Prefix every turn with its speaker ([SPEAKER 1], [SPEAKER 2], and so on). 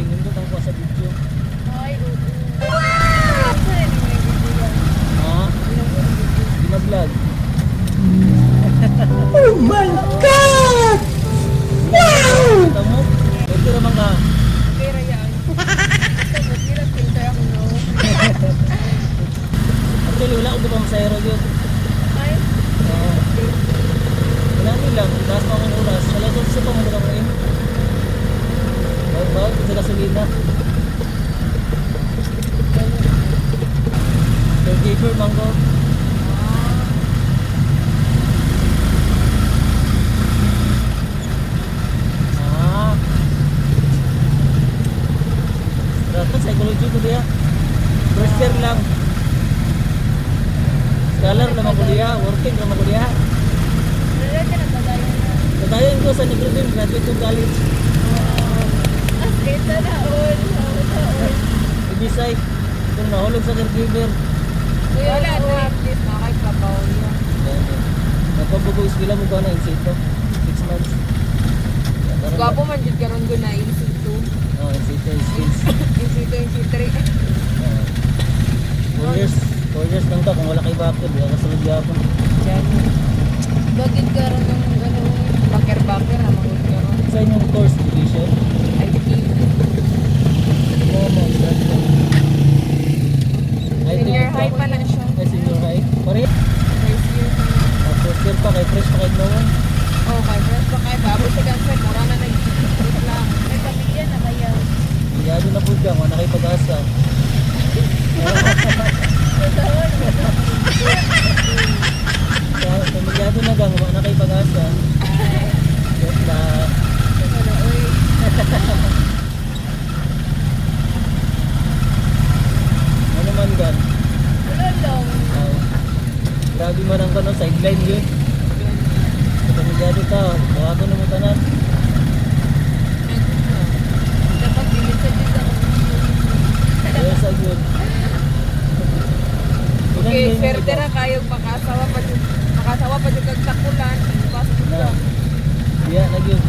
[SPEAKER 1] lagi nindot ang kuha sa video.
[SPEAKER 2] Ay, oo. Wow! Saan yung may video yan?
[SPEAKER 1] Ha? Gina-vlog.
[SPEAKER 3] Oh my God! Wow!
[SPEAKER 1] Kita mo? Ito naman ka.
[SPEAKER 2] Pera yan. Ito, pira filter ako, no?
[SPEAKER 1] Actually, wala ko ba masayro yun?
[SPEAKER 2] Ay,
[SPEAKER 1] Oo. Wala nilang. Taas pa akong oras. Wala ko sa pamagod ako eh. Bawal sa gasolina. Caregiver, mango. Ah. Dapat psychology ko diya. First year lang. Scholar naman ko diya. Working naman ko diya.
[SPEAKER 2] wala ka nagkagayan na.
[SPEAKER 1] Kadayon ko sa Negrodin. Graduate ko college.
[SPEAKER 2] As ito na, all.
[SPEAKER 1] Ibisay. Kung nahulog sa caregiver.
[SPEAKER 2] Kuya, wala na. At least nakakaipabaw yun.
[SPEAKER 1] Nagpabugo iskila mo ba na insito? 6 months.
[SPEAKER 2] Gwapo man dyan karon ko na insito.
[SPEAKER 1] Oh, insito skills.
[SPEAKER 2] Insito, insito.
[SPEAKER 1] 4 years. 4 years lang ka kung wala kay bakod. Wala ka sa magyapon.
[SPEAKER 2] Yan. Bagid karon ng ano, bakir-bakir na magod karon.
[SPEAKER 1] Sa inyong course division.
[SPEAKER 2] IT.
[SPEAKER 1] Momo.
[SPEAKER 2] Senior high pa na siya.
[SPEAKER 1] Ay, senior high. Pare.
[SPEAKER 2] First year pa na.
[SPEAKER 1] First year pa kay fresh pa kay Noon.
[SPEAKER 2] Oh, kay first pa kay bago sa cancer, mura na nag-trip lang. May pamilya na kayo.
[SPEAKER 1] Hiyado na po dyan. Wala kay pag-asa. Pamilyado na gang. Wala kay pag-asa. Yes na. Ano man gan?
[SPEAKER 2] Wala lang.
[SPEAKER 1] Grabe man ang kano, sideline yun. Pamilyado ka. Bawato na mo tanan.
[SPEAKER 2] Dapat bilisan din ako.
[SPEAKER 1] Yes, agad.
[SPEAKER 2] Okay, swerte na kayo makasawa pa dyan kagsakulan. Pasok
[SPEAKER 1] Na.
[SPEAKER 2] lang.
[SPEAKER 1] Iya, nagyun.